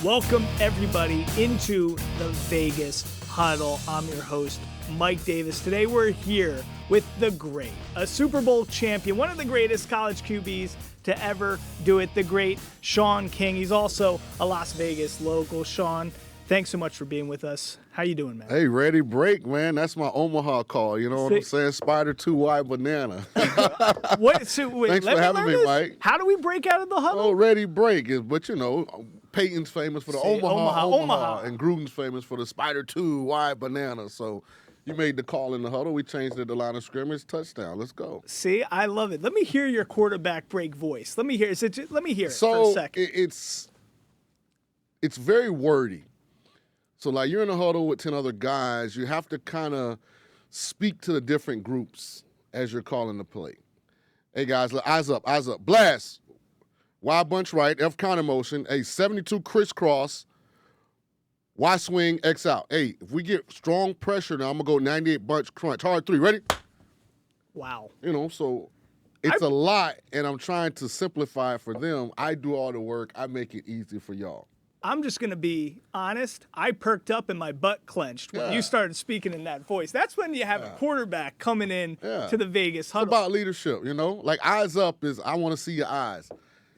Welcome, everybody, into the Vegas Huddle. I'm your host, Mike Davis. Today we're here with the great, a Super Bowl champion, one of the greatest college QBs to ever do it, the great Shaun King. He's also a Las Vegas local. Shaun, thanks so much for being with us. How you doing, man? Hey, ready break, man. That's my Omaha call. You know what I'm saying? Spider 2 wide banana. What? So, wait, Thanks for having me, Mike. How do we break out of the huddle? Oh, ready break is, but you know, Peyton's famous for the Omaha, and Gruden's famous for the Spider 2 wide banana. So you made the call in the huddle. We changed it to line of scrimmage, touchdown. Let's go. See, I love it. Let me hear your quarterback break voice. Let me hear it. Let me hear it so for a second. It's very wordy. So like you're in a huddle with 10 other guys, you have to kind of speak to the different groups as you're calling the play. Hey guys, eyes up, blast. Y bunch right, F counter motion. Hey, 72 crisscross. Y swing, X out. Hey, if we get strong pressure now, I'm going to go 98 bunch crunch. Hard three, ready? Wow. You know, so it's a lot, and I'm trying to simplify it for them. I do all the work. I make it easy for y'all. I'm just going to be honest. I perked up and my butt clenched when you started speaking in that voice. That's when you have a quarterback coming in to the Vegas Huddle. It's about leadership, you know? Like, eyes up is I want to see your eyes.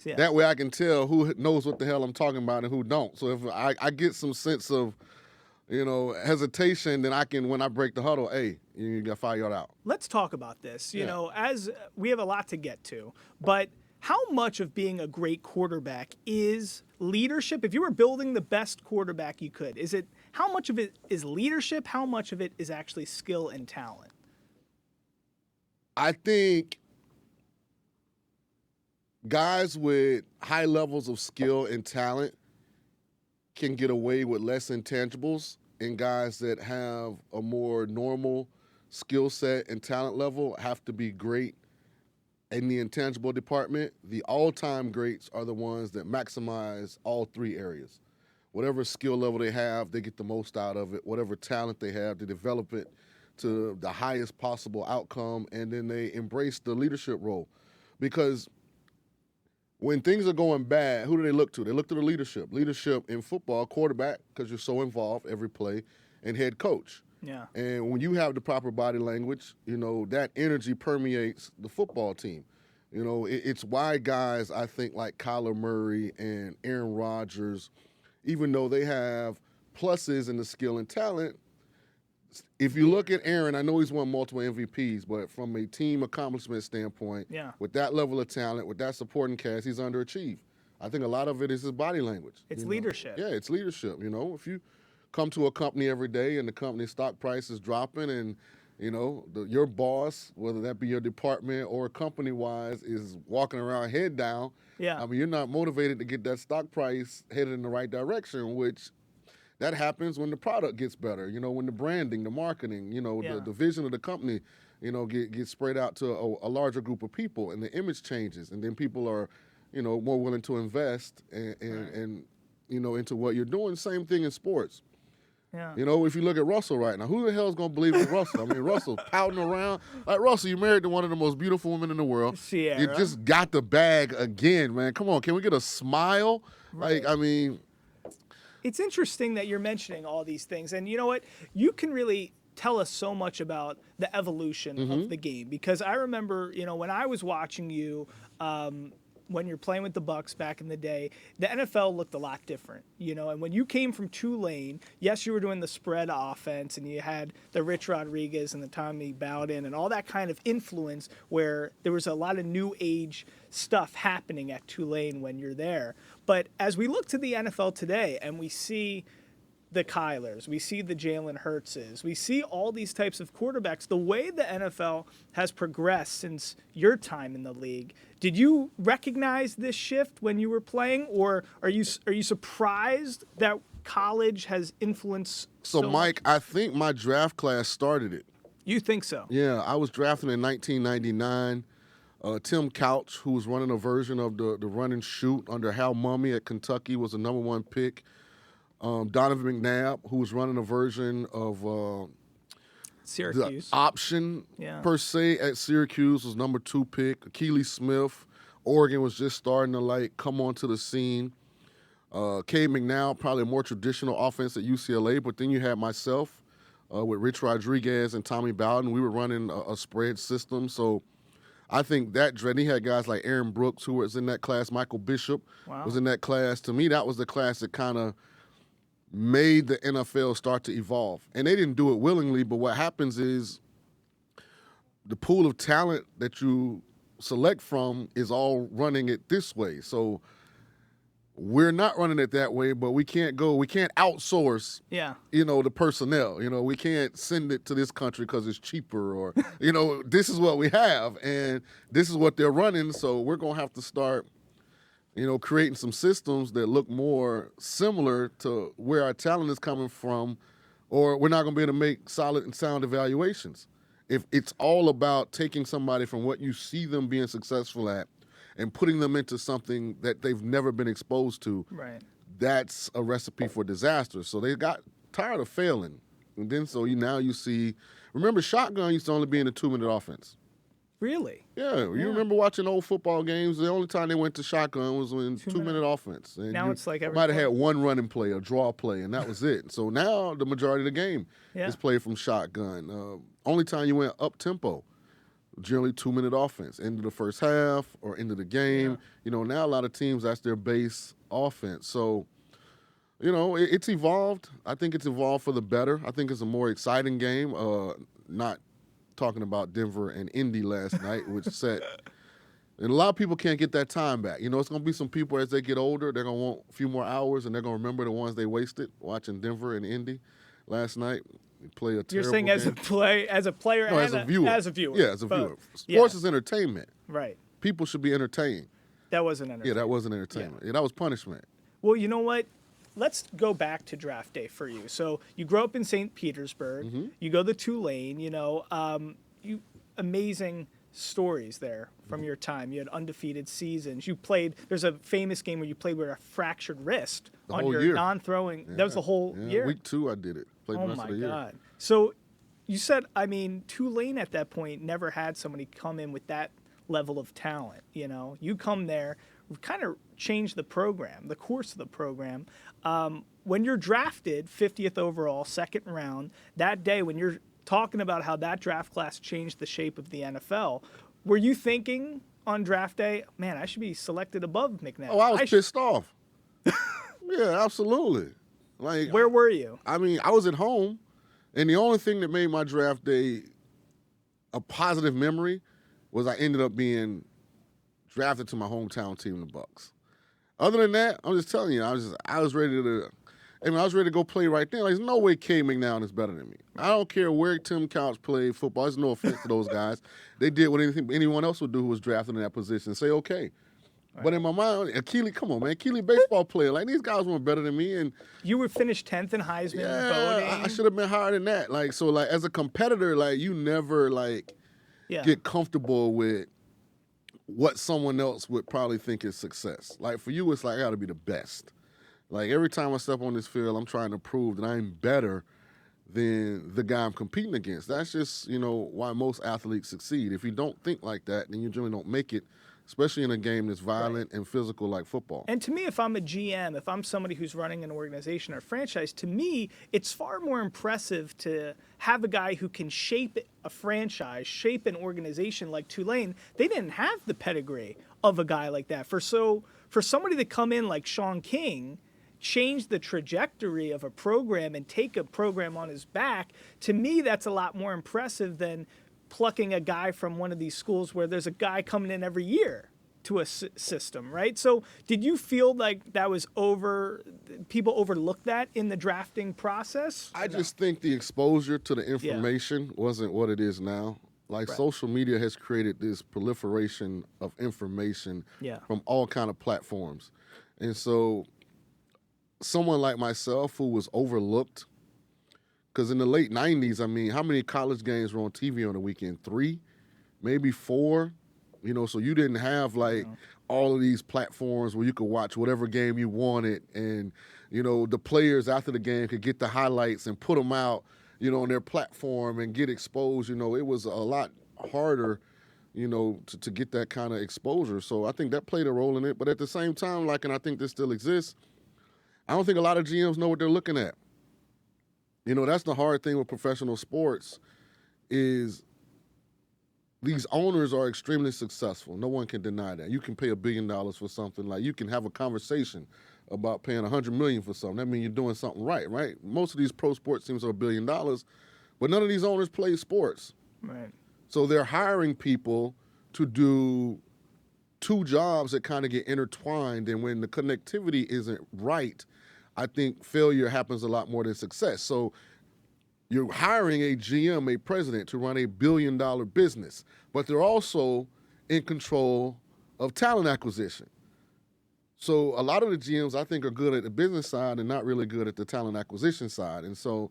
Yeah. That way I can tell who knows what the hell I'm talking about and who don't. So if I get some sense of, you know, hesitation, then I can, when I break the huddle, hey, you got to fire y'all out. Let's talk about this. You know, as we have a lot to get to, but how much of being a great quarterback is leadership? If you were building the best quarterback you could, how much of it is leadership? How much of it is actually skill and talent? I think guys with high levels of skill and talent can get away with less intangibles, and guys that have a more normal skill set and talent level have to be great in the intangible department. The all-time greats are the ones that maximize all three areas. Whatever skill level they have, they get the most out of it. Whatever talent they have, they develop it to the highest possible outcome, and then they embrace the leadership role. Because when things are going bad, who do they look to? They look to the leadership. Leadership in football, quarterback, because you're so involved every play, and head coach. Yeah. And when you have the proper body language, you know, that energy permeates the football team. You know, it's why guys, I think, like Kyler Murray and Aaron Rodgers, even though they have pluses in the skill and talent, if you look at Aaron, I know he's won multiple MVPs, but from a team accomplishment standpoint, with that level of talent, with that supporting cast, he's underachieved. I think a lot of it is his body language. It's leadership. Yeah, it's leadership. You know, if you come to a company every day and the company's stock price is dropping and, you know, your boss, whether that be your department or company-wise, is walking around head down, I mean, you're not motivated to get that stock price headed in the right direction, which that happens when the product gets better, you know, when the branding, the marketing, you know, the vision of the company, you know, gets spread out to a larger group of people, and the image changes, and then people are, you know, more willing to invest and you know, into what you're doing. Same thing in sports. Yeah. You know, if you look at Russell right now, who the hell is going to believe in Russell? I mean, Russell pouting around. Like, Russell, you married to one of the most beautiful women in the world. Sierra. You just got the bag again, man. Come on, can we get a smile? Right. Like, I mean, it's interesting that you're mentioning all these things. And you know what? You can really tell us so much about the evolution of the game. Because I remember, you know, when I was watching you, when you're playing with the Bucs back in the day, the NFL looked a lot different, you know. And when you came from Tulane, yes, you were doing the spread offense, and you had the Rich Rodriguez and the Tommy Bowden and all that kind of influence where there was a lot of new age stuff happening at Tulane when you're there. But as we look to the NFL today and we see the Kylers, we see the Jalen Hurtses, we see all these types of quarterbacks, the way the NFL has progressed since your time in the league, did you recognize this shift when you were playing, or are you surprised that college has influenced so Mike, much? I think my draft class started it. You think so? Yeah, I was drafted in 1999. Tim Couch, who was running a version of the run and shoot under Hal Mumme at Kentucky, was the number one pick. Donovan McNabb, who was running a version of Syracuse. The option, per se, at Syracuse was number 2 pick. Keely Smith, Oregon was just starting to, like, come onto the scene. Cade McNown, probably a more traditional offense at UCLA, but then you had myself with Rich Rodriguez and Tommy Bowden. We were running a spread system, so I think that he had guys like Aaron Brooks who was in that class. Michael Bishop was in that class. To me, that was the class that kind of made the NFL start to evolve. And they didn't do it willingly, but what happens is the pool of talent that you select from is all running it this way. So we're not running it that way, but we can't outsource, the personnel. We can't send it to this country because it's cheaper or, this is what we have and this is what they're running. So we're going to have to start, creating some systems that look more similar to where our talent is coming from, or we're not going to be able to make solid and sound evaluations. If it's all about taking somebody from what you see them being successful at and putting them into something that they've never been exposed to, that's a recipe for disaster. So they got tired of failing. And then now you see, remember shotgun used to only be in a 2-minute offense. Really? Yeah. You remember watching old football games, the only time they went to shotgun was in 2-minute offense. And now it's like every might have had one running play, a draw play, and that was it. So now the majority of the game is played from shotgun. Only time you went up-tempo, generally 2-minute offense, end of the first half or end of the game. Now a lot of teams, that's their base offense. So, it's evolved. I think it's evolved for the better. I think it's a more exciting game. Not talking about Denver and Indy last night, which set. And a lot of people can't get that time back. It's going to be some people as they get older, they're going to want a few more hours, and they're going to remember the ones they wasted watching Denver and Indy last night. Play a terrible You're saying game. as a player, no, and as a viewer. As a viewer. Yeah, as a viewer. Sports is entertainment. Right. People should be entertained. That wasn't entertainment. Yeah, that wasn't entertainment. Yeah, that was punishment. Well, you know what? Let's go back to draft day for you. So you grew up in St. Petersburg. You go to Tulane. You amazing stories there from your time. You had undefeated seasons. You played. There's a famous game where you played with a fractured wrist on your non-throwing. Yeah. That was the whole year. Week 2, I did it. Played the rest of the year. God! So you said, Tulane at that point never had somebody come in with that level of talent. You come there, kind of change the program, the course of the program. When you're drafted 50th overall, second round, that day when you're talking about how that draft class changed the shape of the NFL, were you thinking on draft day, man, I should be selected above McNabb? Oh, I was pissed off. Yeah, absolutely. Like, where were you? I was at home, and the only thing that made my draft day a positive memory was I ended up being drafted to my hometown team, the Bucs. Other than that, I'm just telling you, I was ready to. I was ready to go play right there. Like, there's no way Cade McNown is better than me. I don't care where Tim Couch played football. There's no offense to those guys. They did what anyone else would do who was drafted in that position. Say, okay. Right. But in my mind, Akili, come on, man. Akili, baseball player. Like, these guys weren't better than me. And you were finished 10th in Heisman voting. I should have been higher than that. Like, so, like, as a competitor, like, you never, like, get comfortable with what someone else would probably think is success. Like, for you, it's like, I got to be the best. Like, every time I step on this field, I'm trying to prove that I'm better than the guy I'm competing against. That's just, why most athletes succeed. If you don't think like that, then you generally don't make it, especially in a game that's violent and physical like football. And to me, if I'm a GM, if I'm somebody who's running an organization or franchise, to me, it's far more impressive to have a guy who can shape a franchise, shape an organization like Tulane. They didn't have the pedigree of a guy like that. For somebody to come in like Shaun King, change the trajectory of a program and take a program on his back, to me, that's a lot more impressive than plucking a guy from one of these schools where there's a guy coming in every year to a system, right? So did you feel like that was people overlooked that in the drafting process? I just think the exposure to the information wasn't what it is now. Like, social media has created this proliferation of information from all kind of platforms. And so someone like myself who was overlooked, because in the late 90s, how many college games were on TV on the weekend? 3, maybe 4, so you didn't have all of these platforms where you could watch whatever game you wanted, and, the players after the game could get the highlights and put them out, on their platform and get exposed. It was a lot harder, to get that kind of exposure. So I think that played a role in it. But at the same time, and I think this still exists, I don't think a lot of GMs know what they're looking at. You know, that's the hard thing with professional sports is these owners are extremely successful. No one can deny that. You can pay $1 billion for something. Like, you can have a conversation about paying $100 million for something. That means you're doing something right? Most of these pro sports teams are $1 billion, but none of these owners play sports. Right. So they're hiring people to do two jobs that kind of get intertwined, and when the connectivity isn't right, I think failure happens a lot more than success. So you're hiring a GM, a president, to run a $1 billion business, but they're also in control of talent acquisition. So a lot of the GMs, I think, are good at the business side and not really good at the talent acquisition side. And so,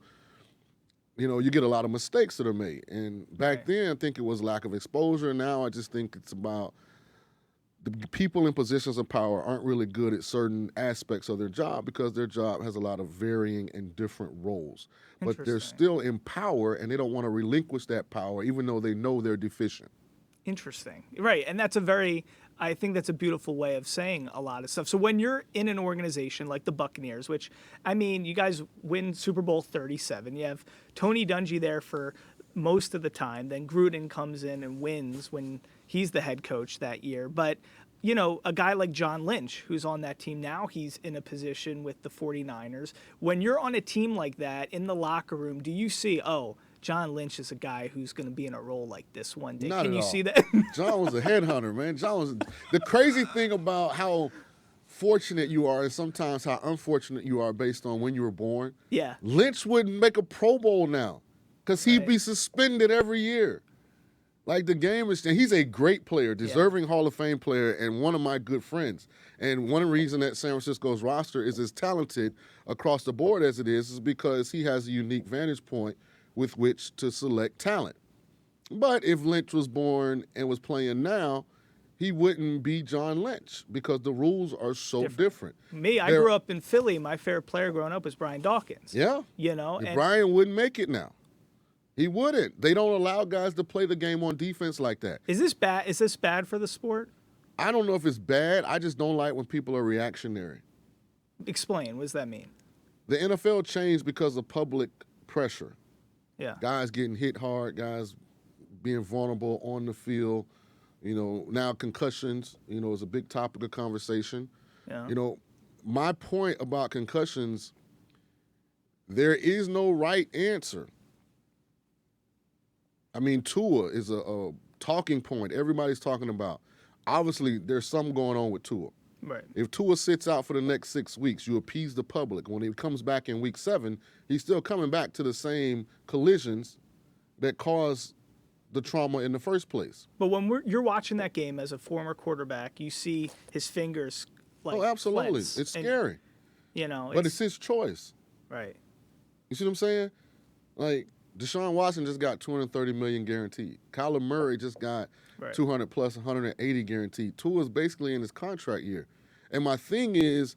you know, you get a lot of mistakes that are made. And back then, I think it was lack of exposure. Now I just think it's about the people in positions of power aren't really good at certain aspects of their job because their job has a lot of varying and different roles. But they're still in power, and they don't want to relinquish that power, even though they know they're deficient. Interesting. Right. And I think that's a beautiful way of saying a lot of stuff. So when you're in an organization like the Buccaneers, which, I mean, you guys win Super Bowl 37. You have Tony Dungy there for most of the time. Then Gruden comes in and wins when he's the head coach that year. But, you know, a guy like John Lynch, who's on that team now, he's in a position with the 49ers. When you're on a team like that in the locker room, do you see, John Lynch is a guy who's going to be in a role like this one day? Can you see that? John was a headhunter, man. The crazy thing about how fortunate you are and sometimes how unfortunate you are based on when you were born. Yeah. Lynch wouldn't make a Pro Bowl now because he'd be suspended every year. Like, the game is, he's a great player, deserving Hall of Fame player, and one of my good friends. And one reason that San Francisco's roster is as talented across the board as it is because he has a unique vantage point with which to select talent. But if Lynch was born and was playing now, he wouldn't be John Lynch because the rules are so different. I grew up in Philly. My favorite player growing up was Brian Dawkins. Yeah. You know, and Brian wouldn't make it now. He wouldn't. They don't allow guys to play the game on defense like that. Is this bad? Is this bad for the sport? I don't know if it's bad. I just don't like when people are reactionary. Explain. What does that mean? The NFL changed because of public pressure. Yeah. Guys getting hit hard, guys being vulnerable on the field. You know, now concussions, you know, is a big topic of conversation. Yeah. You know, my point about concussions, there is no right answer. I mean, Tua is a talking point everybody's talking about. Obviously, there's something going on with Tua. Right. If Tua sits out for the next 6 weeks, you appease the public. When he comes back in week 7, he's still coming back to the same collisions that caused the trauma in the first place. But when you're watching that game as a former quarterback, you see his fingers absolutely. clench, It's scary. You know, but it's his choice. Right. You see what I'm saying? Like, Deshaun Watson just got $230 million guaranteed. Kyler Murray just got 200 plus 180 guaranteed. Tua's basically in his contract year. And my thing is,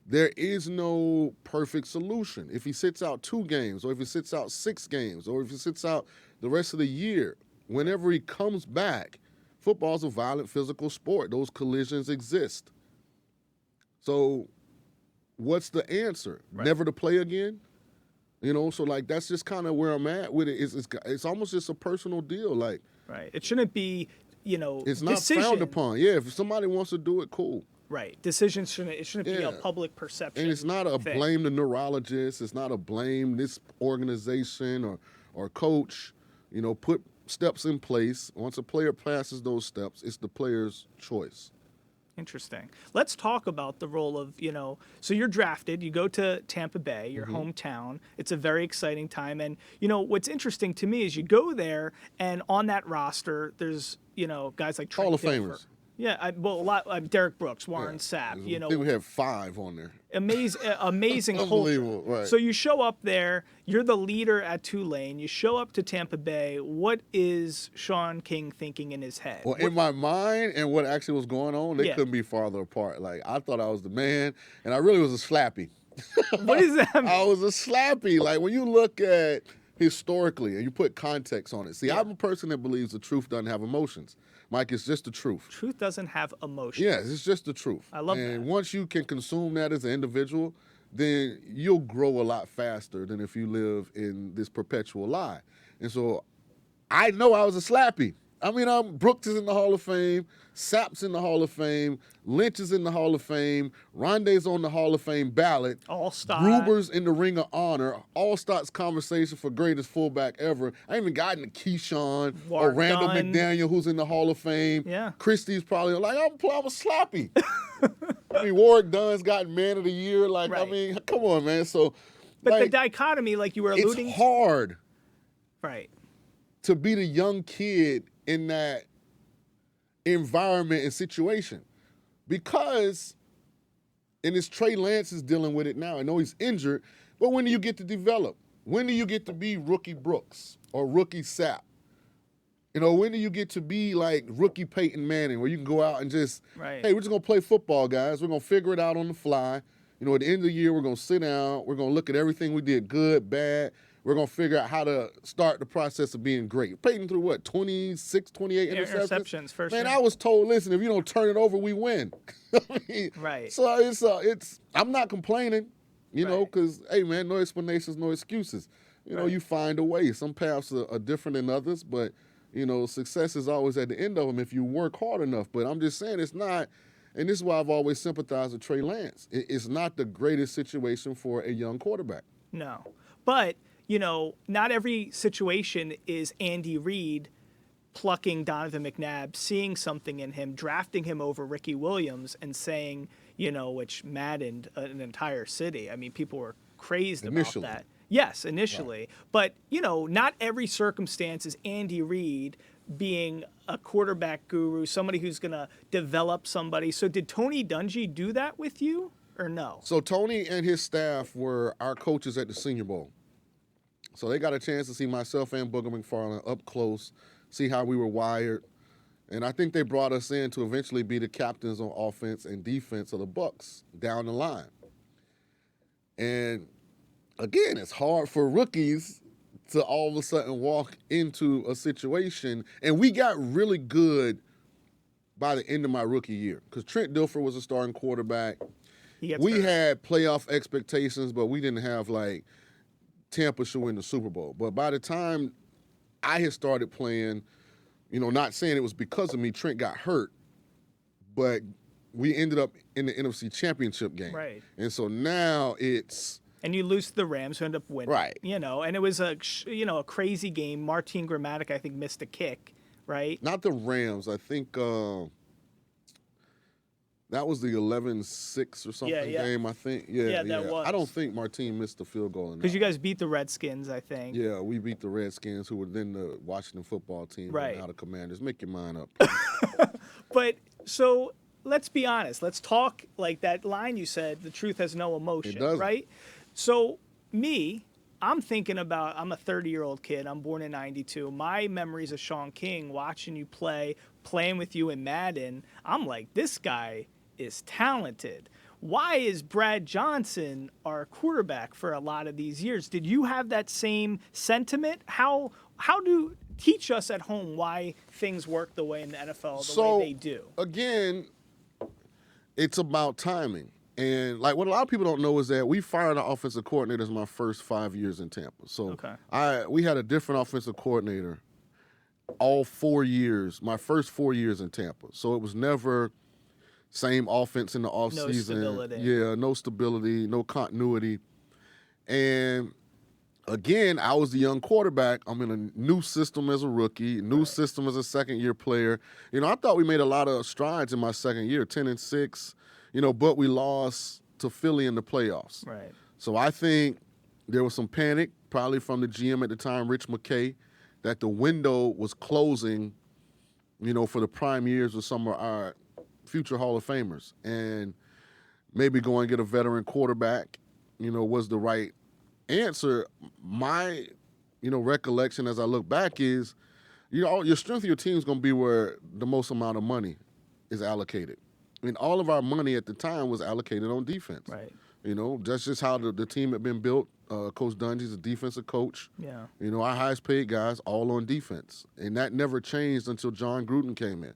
there is no perfect solution. If he sits out 2 games, or if he sits out 6 games, or if he sits out the rest of the year, whenever he comes back, football's a violent physical sport. Those collisions exist. So what's the answer? Right. Never to play again? You know, so, like, that's just kind of where I'm at with it. It's almost just a personal deal. Like, right. It shouldn't be, you know, it's not frowned upon. Yeah, if somebody wants to do it, cool. Right. Decisions shouldn't be a public perception. And it's not a blame the neurologist. It's not a blame this organization or coach. You know, put steps in place. Once a player passes those steps, it's the player's choice. Interesting. Let's talk about the role of, you know, so you're drafted, you go to Tampa Bay, your hometown. It's a very exciting time. And, you know, what's interesting to me is you go there and on that roster, there's, you know, guys like Hall of Famers. Yeah, a lot. Derek Brooks, Warren Sapp. You know, I think we have 5 on there. Amazing Unbelievable, culture. right. So you show up there. You're the leader at Tulane. You show up to Tampa Bay. What is Shaun King thinking in his head? Well, in my mind and what actually was going on, they couldn't be farther apart. Like, I thought I was the man, and I really was a slappy. What does that mean? I was a slappy. Like, when you look at historically and you put context on it. See, I'm a person that believes the truth doesn't have emotions. Mike, it's just the truth. Truth doesn't have emotions. Yes, it's just the truth. I love that. And once you can consume that as an individual, then you'll grow a lot faster than if you live in this perpetual lie. And so I know I was a slappy. I mean, Brooks is in the Hall of Fame, Sapp's in the Hall of Fame, Lynch is in the Hall of Fame, Rondé's on the Hall of Fame ballot, All-Star. Gruber's in the Ring of Honor, All-Star's conversation for greatest fullback ever. I ain't even gotten to Keyshawn or Randall McDaniel, who's in the Hall of Fame. Yeah. Christie's probably like, I'm a sloppy. I mean, Warwick Dunn's gotten Man of the Year. Like, Right. I mean, come on, man. So, But like, the dichotomy, like you were alluding it's hard right. to be the young kid in that environment and situation. Because, and it's Trey Lance is dealing with it now. I know he's injured, but when do you get to develop? When do you get to be rookie Brooks or rookie Sapp? You know, when do you get to be like rookie Peyton Manning, where you can go out and just, Right. hey, we're just going to play football, guys. We're going to figure it out on the fly. You know, at the end of the year, we're going to sit down. We're going to look at everything we did, good, bad. We're going to figure out how to start the process of being great. Peyton threw, what, 26, 28 Interceptions first Man, year. I was told, listen, if you don't turn it over, we win. I mean, Right. So it's I'm not complaining, you know, Right. because, hey, man, no explanations, no excuses. You know, Right. you find a way. Some paths are different than others, but, you know, success is always at the end of them if you work hard enough. But I'm just saying it's not, and this is why I've always sympathized with Trey Lance. It's not the greatest situation for a young quarterback. No. But, you know, not every situation is Andy Reid plucking Donovan McNabb, seeing something in him, drafting him over Ricky Williams and saying, you know, which maddened an entire city. I mean, people were crazed Initially. about that. Yes, initially. Right. But, you know, not every circumstance is Andy Reid being a quarterback guru, somebody who's going to develop somebody. So did Tony Dungy do that with you or no? So Tony and his staff were our coaches at the Senior Bowl. So they got a chance to see myself and Booger McFarland up close, see how we were wired. And I think they brought us in to eventually be the captains on offense and defense of the Bucs down the line. And again, it's hard for rookies to all of a sudden walk into a situation. And we got really good by the end of my rookie year because Trent Dilfer was a starting quarterback. We had playoff expectations, but we didn't have like Tampa should win the Super Bowl. But by the time I had started playing, you know, not saying it was because of me, Trent got hurt, but we ended up in the NFC Championship game. Right. And so now it's... And you lose to the Rams, who end up winning. Right. You know, and it was a crazy game. Martin Gramatic, I think, missed a kick, right? Not the Rams. I think that was the 11-6 or something game, I think. Yeah, that was. I don't think Martin missed the field goal. Because you guys beat the Redskins, I think. Yeah, we beat the Redskins, who were then the Washington football team. Right. Now the Commanders. Make your mind up. But, so, let's be honest. Let's talk like that line you said, the truth has no emotion, It doesn't. right? So, I'm thinking about, I'm a 30-year-old kid. I'm born in 92. My memories of Shaun King, watching you play, playing with you in Madden, I'm like, this guy is talented. Why is Brad Johnson our quarterback for a lot of these years? Did you have that same sentiment? How do teach us at home why things work the way in the NFL the way they do? Again, it's about timing. And like what a lot of people don't know is that we fired our offensive coordinators my first 5 years in Tampa. So we had a different offensive coordinator all 4 years, my first 4 years in Tampa. So it was never same offense in the offseason. No stability. Yeah, no stability, no continuity. And again, I was the young quarterback. I'm in a new system as a rookie, new system as a second-year player. You know, I thought we made a lot of strides in my second year, 10-6, you know, but we lost to Philly in the playoffs. Right. So I think there was some panic, probably from the GM at the time, Rich McKay, that the window was closing, you know, for the prime years of some of our future Hall of Famers. And maybe go and get a veteran quarterback, you know, was the right answer. My, you know, recollection as I look back is, you know, your strength of your team is going to be where the most amount of money is allocated. I mean, all of our money at the time was allocated on defense. Right. You know, that's just how the team had been built. Coach Dungy's a defensive coach. Yeah. You know, our highest paid guys all on defense. And that never changed until John Gruden came in.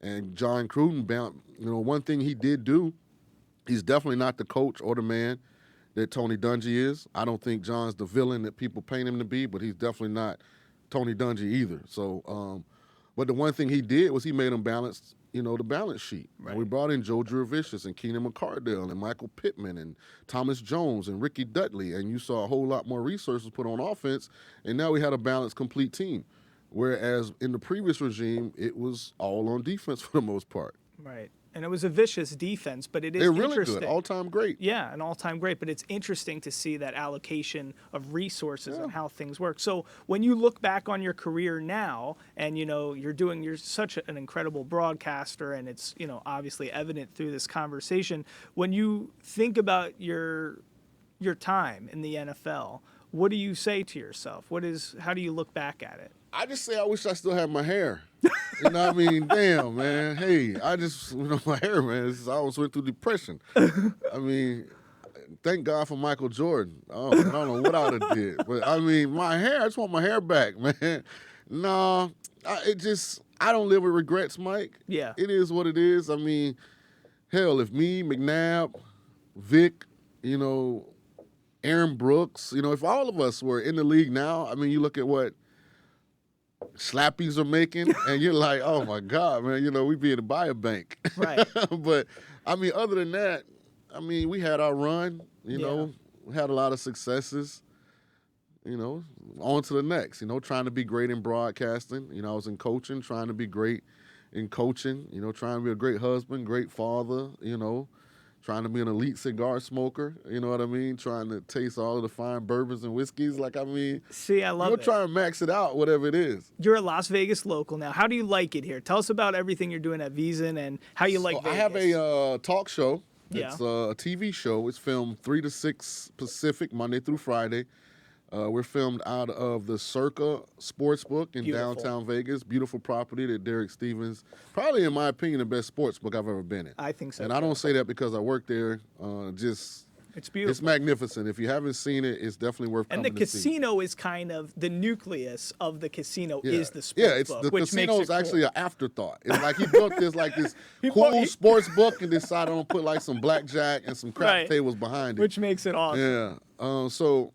And John Gruden, you know, one thing he did do, He's definitely not the coach or the man that Tony Dungy is. I don't think John's the villain that people paint him to be, but he's definitely not Tony Dungy either. So, but the one thing he did was he made him balance, the balance sheet. Right. And we brought in Joe Jurevicius and Keenan McCardell and Michael Pittman and Thomas Jones and Ricky Dudley, and you saw a whole lot more resources put on offense, and now we had a balanced, complete team. Whereas in the previous regime, it was all on defense for the most part. Right. And it was a vicious defense, but it is They're really interesting. good, all-time great. Yeah, an all-time great, but it's interesting to see that allocation of resources and how things work. So when you look back on your career now, and you're such an incredible broadcaster, and it's obviously evident through this conversation. When you think about your time in the NFL, what do you say to yourself? How do you look back at it? I just say I wish I still had my hair. You know what I mean? Damn, man. Hey, I just, my hair, man. I almost went through depression. I mean, thank God for Michael Jordan. Oh, I don't know what I would have did. But, I mean, my hair, I just want my hair back, man. No, I don't live with regrets, Mike. Yeah. It is what it is. I mean, hell, if me, McNabb, Vic, Aaron Brooks, if all of us were in the league now, I mean, you look at what Slappies are making, and you're like, oh my God, man, we'd be in the biobank. Right. But, I mean, other than that, I mean, we had our run, we had a lot of successes, on to the next, trying to be great in broadcasting. I was in coaching, trying to be great in coaching, trying to be a great husband, great father, trying to be an elite cigar smoker, you know what I mean? Trying to taste all of the fine bourbons and whiskeys. See, I love it. Try and max it out, whatever it is. You're a Las Vegas local now. How do you like it here? Tell us about everything you're doing at Veasan and how you like Vegas. I have a talk show. Yeah. It's a TV show. It's filmed 3 to 6 Pacific, Monday through Friday. We're filmed out of the Circa Sportsbook in downtown Vegas. Beautiful property that Derek Stevens, probably in my opinion, the best sportsbook I've ever been in. I think so. And I don't say that because I work there. It's beautiful. It's magnificent. If you haven't seen it, it's definitely worth coming to see. And the casino is kind of the nucleus of the casino is the sportsbook. Yeah, the casino is actually an afterthought. It's like he built this cool sports book and decided to put some blackjack and some crap tables behind it. Which makes it awesome. Yeah. So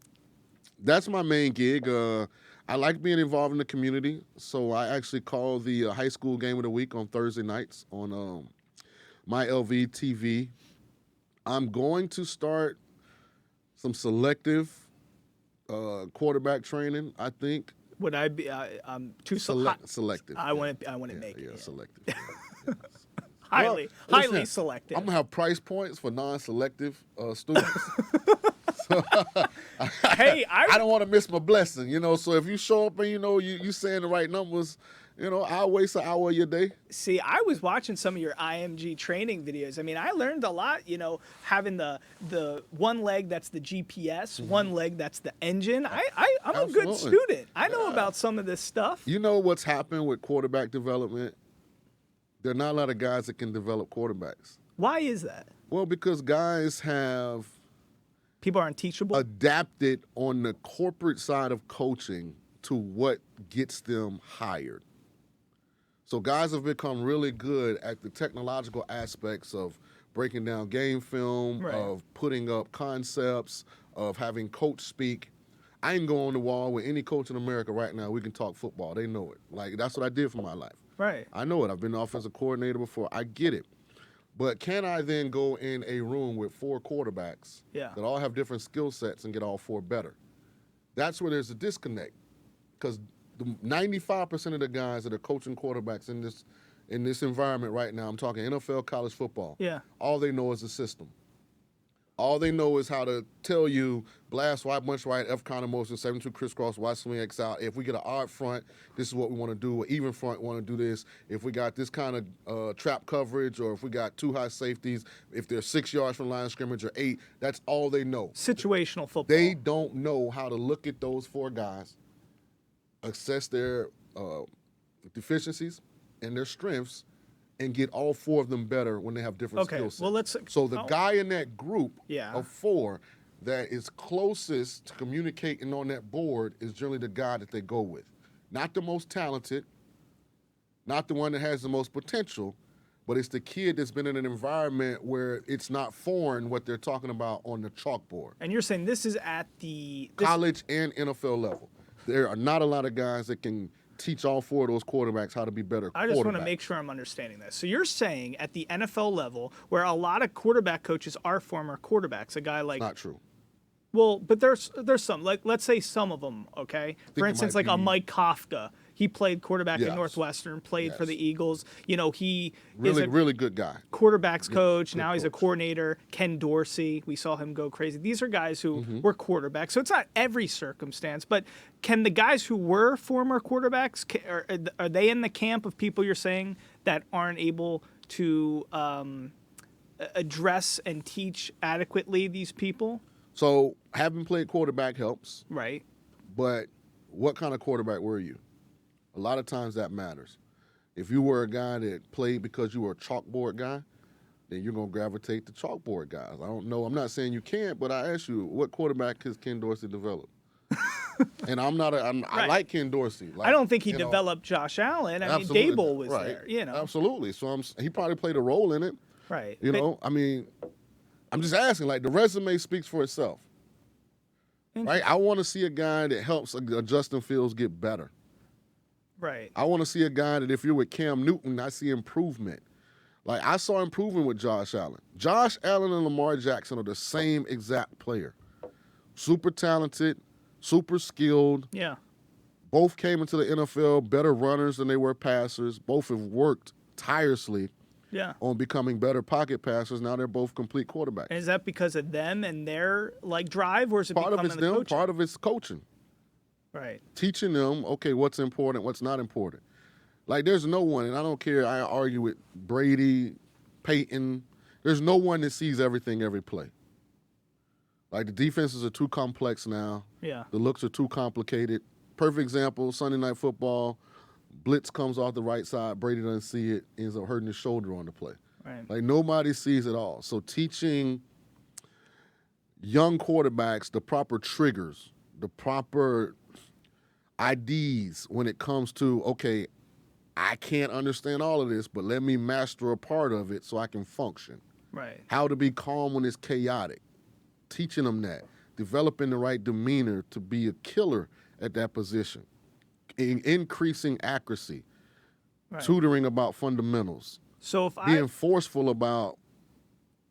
that's my main gig. I like being involved in the community, so I actually call the high school game of the week on Thursday nights on my LV TV. I'm going to start some selective quarterback training, I think. Would I be? I'm too selective. I want to make it. Yeah, selective. Yeah. highly selective. I'm gonna have price points for non-selective students. Hey, I don't want to miss my blessing, So if you show up and you saying the right numbers, I'll waste an hour of your day. See, I was watching some of your IMG training videos. I mean, I learned a lot, having the one leg that's the GPS, one leg that's the engine. I'm Absolutely. A good student. I know about some of this stuff. You know what's happened with quarterback development? There are not a lot of guys that can develop quarterbacks. Why is that? Well, because guys have people aren't teachable. Adapted on the corporate side of coaching to what gets them hired. So guys have become really good at the technological aspects of breaking down game film, of putting up concepts, of having coach speak. I can go on the wall with any coach in America right now. We can talk football. They know it. That's what I did for my life. Right. I know it. I've been an offensive coordinator before. I get it. But can I then go in a room with 4 quarterbacks that all have different skill sets and get all 4 better? That's where there's a disconnect. Because 95% of the guys that are coaching quarterbacks in this environment right now, I'm talking NFL, college football, all they know is the system. All they know is how to tell you blast right, bunch right, F counter motion, 7-2 crisscross, Y swing X out. If we get an odd front, this is what we want to do. An even front, we want to do this. If we got this kind of trap coverage, or if we got 2 high safeties, if they're 6 yards from line of scrimmage or 8, that's all they know. Situational football. They don't know how to look at those 4 guys, assess their deficiencies and their strengths, and get all 4 of them better when they have different skill sets. Well, so the guy in that group of 4 that is closest to communicating on that board is generally the guy that they go with. Not the most talented, not the one that has the most potential, but it's the kid that's been in an environment where it's not foreign what they're talking about on the chalkboard. And you're saying this is at the College and NFL level. There are not a lot of guys that can teach all four of those quarterbacks how to be better quarterbacks. I just want to make sure I'm understanding this. So you're saying at the NFL level, where a lot of quarterback coaches are former quarterbacks, a guy like Not true. Well, but there's some, like, let's say some of them, okay? For instance, like a Mike Kafka. He played quarterback at Northwestern, played for the Eagles. You know, he is a really good guy. Quarterbacks coach. Now he's a coordinator. Ken Dorsey, we saw him go crazy. These are guys who were quarterbacks. So it's not every circumstance, but can the guys who were former quarterbacks, are they in the camp of people you're saying that aren't able to address and teach adequately these people? So having played quarterback helps. Right. But what kind of quarterback were you? A lot of times that matters. If you were a guy that played because you were a chalkboard guy, then you're going to gravitate to chalkboard guys. I don't know. I'm not saying you can't, but I ask you, what quarterback has Ken Dorsey developed? And I like Ken Dorsey. Like, I don't think he developed Josh Allen. I mean, Dable was there, you know. Absolutely. So he probably played a role in it. Right. You know, I mean, I'm just asking, like, the resume speaks for itself. Right? I want to see a guy that helps Justin Fields get better. Right. I want to see a guy that if you're with Cam Newton, I see improvement. Like, I saw improvement with Josh Allen. Josh Allen and Lamar Jackson are the same exact player. Super talented, super skilled. Yeah. Both came into the NFL better runners than they were passers. Both have worked tirelessly on becoming better pocket passers. Now they're both complete quarterbacks. And is that because of them and their, like, drive, or is it part because of it's the them, coaching? part of it's coaching. Right. Teaching them, okay, what's important, what's not important. Like, there's no one, and I don't care, I argue with Brady, Peyton, there's no one that sees everything every play. Like, the defenses are too complex now. Yeah. The looks are too complicated. Perfect example, Sunday Night Football, blitz comes off the right side, Brady doesn't see it, ends up hurting his shoulder on the play. Right. Like, nobody sees it all. So teaching young quarterbacks the proper triggers, the proper IDs when it comes to, okay, I can't understand all of this, but let me master a part of it so I can function. Right. How to be calm when it's chaotic. Teaching them that. Developing the right demeanor to be a killer at that position. Increasing accuracy. Right. Tutoring about fundamentals. So if being forceful about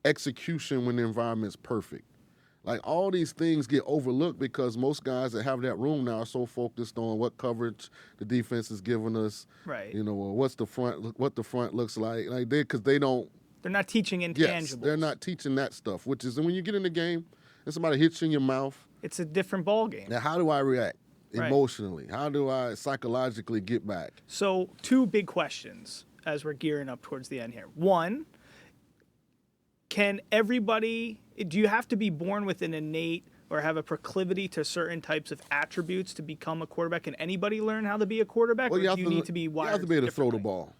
execution when the environment's perfect. Like, all these things get overlooked because most guys that have that room now are so focused on what coverage the defense is giving us. Right. You know, what the front looks like. Like, because they're not teaching intangibles. Yes, they're not teaching that stuff, which is when you get in the game and somebody hits you in your mouth. It's a different ball game. Now, how do I react emotionally? How do I psychologically get back? So, two big questions as we're gearing up towards the end here. One, do you have to be born with an innate or have a proclivity to certain types of attributes to become a quarterback? Can anybody learn how to be a quarterback, or do you need to be wired? You have to be able to throw the ball.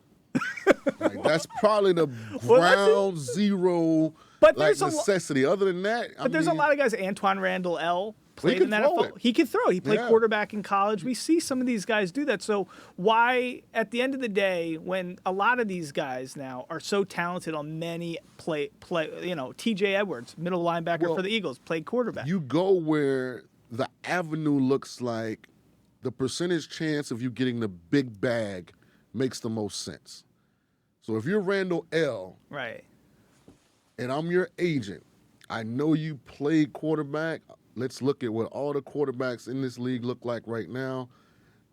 Like, that's probably the ground zero necessity. Other than that, there's a lot of guys. Antoine Randall L. played in that. He could throw. He played quarterback in college. We see some of these guys do that. So why, at the end of the day, when a lot of these guys now are so talented on many play, T.J. Edwards, middle linebacker for the Eagles, played quarterback. You go where the avenue looks like the percentage chance of you getting the big bag makes the most sense. So if you're Randall L. Right. And I'm your agent, I know you played quarterback. Let's look at what all the quarterbacks in this league look like right now.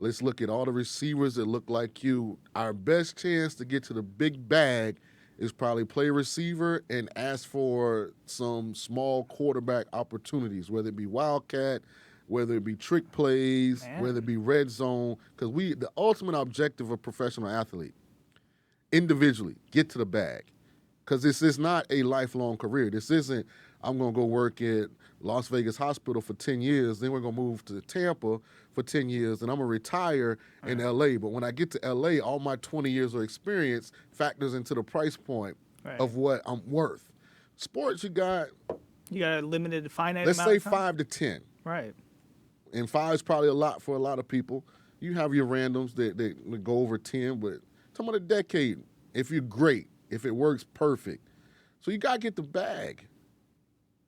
Let's look at all the receivers that look like you. Our best chance to get to the big bag is probably play receiver and ask for some small quarterback opportunities, whether it be wildcat, whether it be trick plays, whether it be red zone. Because the ultimate objective of a professional athlete, individually, get to the bag. Because this is not a lifelong career. This isn't, I'm going to go work at Las Vegas Hospital for 10 years, then we're going to move to Tampa for 10 years, and I'm going to retire in L.A. But when I get to L.A., all my 20 years of experience factors into the price point of what I'm worth. Sports, you got a limited, finite let's amount say of time? 5 to 10. Right. And 5 is probably a lot for a lot of people. You have your randoms that go over 10, but talking about a decade, if you're great, If it works, perfect. So you got to get the bag.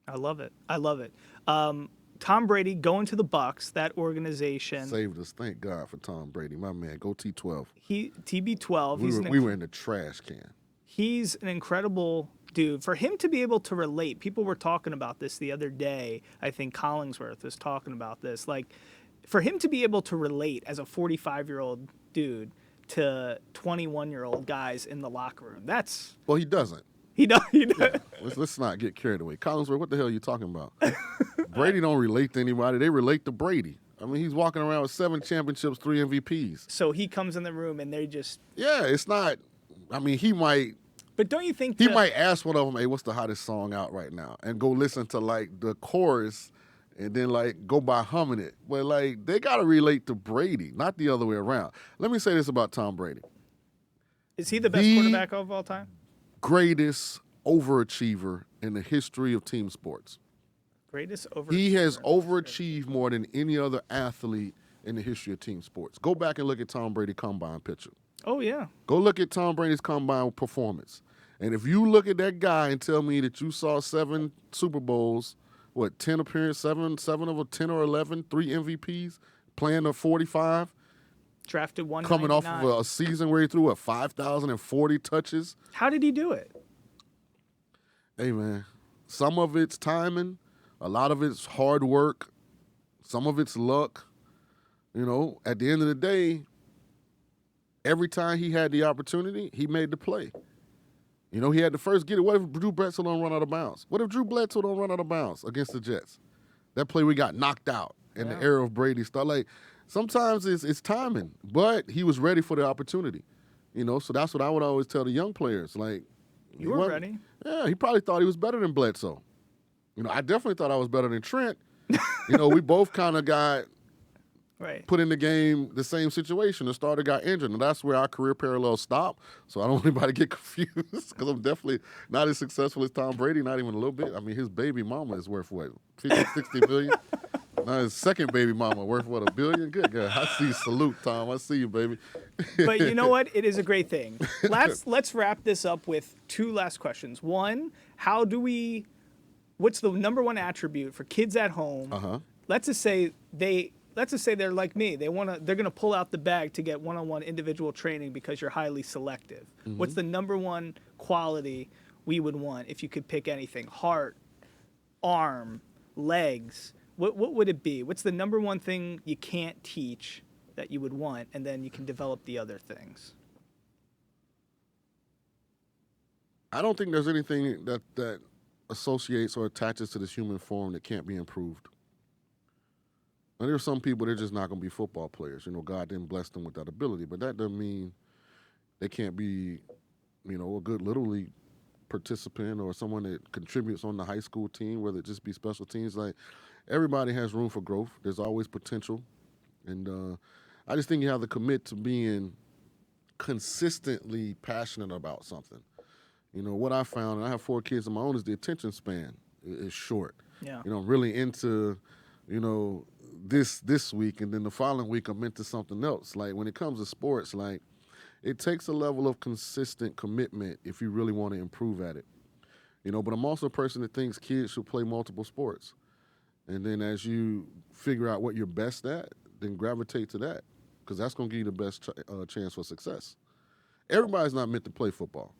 I love it. I love it. Tom Brady going to the Bucs, that organization. Saved us. Thank God for Tom Brady. My man, go T12. TB12. We were in the trash can. He's an incredible dude. For him to be able to relate, people were talking about this the other day. I think Collingsworth was talking about this. Like, for him to be able to relate as a 45-year-old dude to 21-year-old guys in the locker room, that's... Well, he doesn't. He does. Yeah, let's not get carried away. Collinsworth, what the hell are you talking about? Brady don't relate to anybody. They relate to Brady. I mean, he's walking around with 7 championships, 3 MVPs. So he comes in the room and they just... Yeah, it's not... I mean, he might... But don't you think... He might ask one of them, hey, what's the hottest song out right now? And go listen to, like, the chorus and then, like, go by humming it. But, like, they got to relate to Brady, not the other way around. Let me say this about Tom Brady. Is he the best quarterback of all time? Greatest overachiever in the history of team sports. Greatest overachiever. He has overachieved more than any other athlete in the history of team sports. Go back and look at Tom Brady combine picture. Oh, yeah. Go look at Tom Brady's combine performance. And if you look at that guy and tell me that you saw 7 Super Bowls, 10 appearances, 7 of them, 10 or 11, 3 MVPs, playing a 45, drafted 199. coming off of a season where he threw 5,040 touches. How did he do it? Hey, man, some of it's timing, a lot of it's hard work, some of it's luck. You know, at the end of the day, every time he had the opportunity, he made the play. You know, he had to first get it. What if Drew Bledsoe don't run out of bounds? What if Drew Bledsoe don't run out of bounds against the Jets? That play we got knocked out in the era of Brady stuff. Like, sometimes it's timing, but he was ready for the opportunity. You know, so that's what I would always tell the young players. Like, you were ready. Yeah, he probably thought he was better than Bledsoe. You know, I definitely thought I was better than Trent. You know, we both kind of got put in the game the same situation. The starter got injured, and that's where our career parallels stopped. So I don't want anybody to get confused because I'm definitely not as successful as Tom Brady, not even a little bit. I mean, his baby mama is worth, what, 50, 60 million? Now his second baby mama worth, what, $1 billion? Good God. I see you. Salute, Tom. I see you, baby. But you know what? It is a great thing. Let's wrap this up with 2 last questions. One, what's the number 1 attribute for kids at home? Let's just say they're like me. They're going to pull out the bag to get one-on-one individual training because you're highly selective. What's the number 1 quality we would want if you could pick anything? Heart, arm, legs. What would it be? What's the number 1 thing you can't teach that you would want, and then you can develop the other things? I don't think there's anything that associates or attaches to this human form that can't be improved. Now, there are some people that are just not going to be football players. You know, God didn't bless them with that ability, but that doesn't mean they can't be, you know, a good Little League participant or someone that contributes on the high school team, whether it just be special teams. Like, everybody has room for growth. There's always potential. And I just think you have to commit to being consistently passionate about something. You know, what I found, and I have 4 kids of my own, is the attention span is short. Yeah. You know, I'm really into, you know, this week, and then the following week I'm into something else. Like, when it comes to sports, like, it takes a level of consistent commitment if you really want to improve at it. You know, but I'm also a person that thinks kids should play multiple sports. And then as you figure out what you're best at, then gravitate to that, because that's going to give you the best chance for success. Everybody's not meant to play football.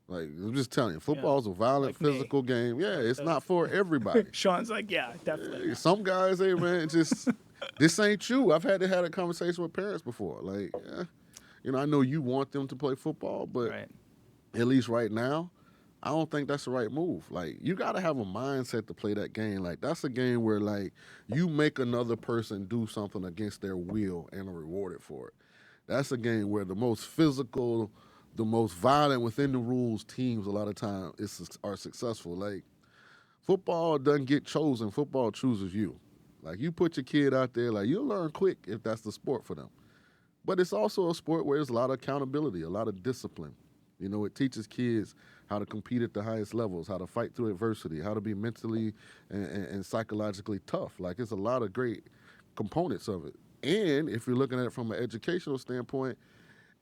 Like, I'm just telling you, football's a violent, like physical game. Yeah, it's not for everybody. Shaun's like, yeah, definitely. Some guys, hey, man, just, this ain't you. I've had to have a conversation with parents before. Like, you know, I know you want them to play football, but at least right now, I don't think that's the right move. Like, you got to have a mindset to play that game. Like, that's a game where, like, you make another person do something against their will and are rewarded for it. That's a game where the most physical, the most violent within the rules teams a lot of times are successful. Like, football doesn't get chosen. Football chooses you. Like, you put your kid out there, like, you'll learn quick if that's the sport for them. But it's also a sport where there's a lot of accountability, a lot of discipline. You know, it teaches kids how to compete at the highest levels, how to fight through adversity, how to be mentally and psychologically tough. Like, it's a lot of great components of it. And if you're looking at it from an educational standpoint,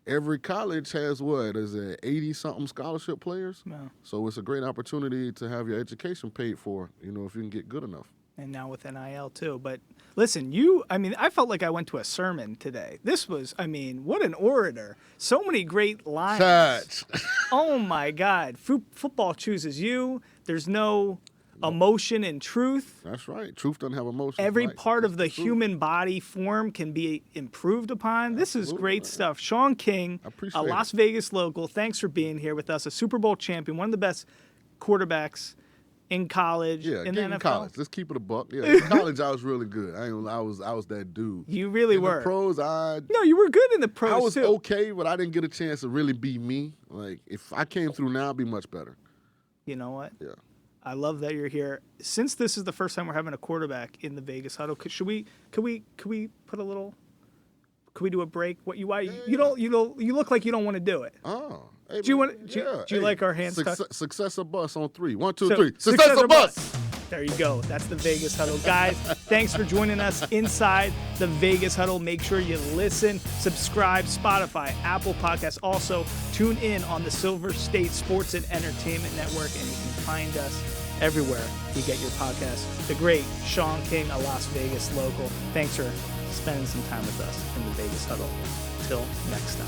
every college has what is it 80-something scholarship players. Yeah. So it's a great opportunity to have your education paid for. If you can get good enough. And now with NIL too. But listen, I felt like I went to a sermon today. This was, what an orator. So many great lines. Touch. Oh my God. Football chooses you. There's no emotion and truth. That's right. Truth doesn't have emotion. Every right. part of the human body form can be improved upon. This is great stuff. Shaun King, a Las Vegas local, thanks for being here with us. A Super Bowl champion, one of the best quarterbacks in college, in the NFL. College. Let's keep it a buck. Yeah, in college I was really good. I was that dude. You really were. The pros, no, you were good in the pros. I was too. okay, but I didn't get a chance to really be me. Like if I came through now, I'd be much better. You know what? Yeah. I love that you're here. Since this is the first time we're having a quarterback in the Vegas Huddle, could we put a little? Could we do a break? You look like you don't want to do it. Oh. Hey, do you like our hands tucked? Success or bust on 3. 1, 2, 3. Success or bust. There you go. That's the Vegas Huddle. Guys, thanks for joining us inside the Vegas Huddle. Make sure you listen, subscribe, Spotify, Apple Podcasts. Also, tune in on the Silver State Sports and Entertainment Network, and you can find us everywhere you get your podcasts. The great Shaun King, a Las Vegas local. Thanks for spending some time with us in the Vegas Huddle. Till next time.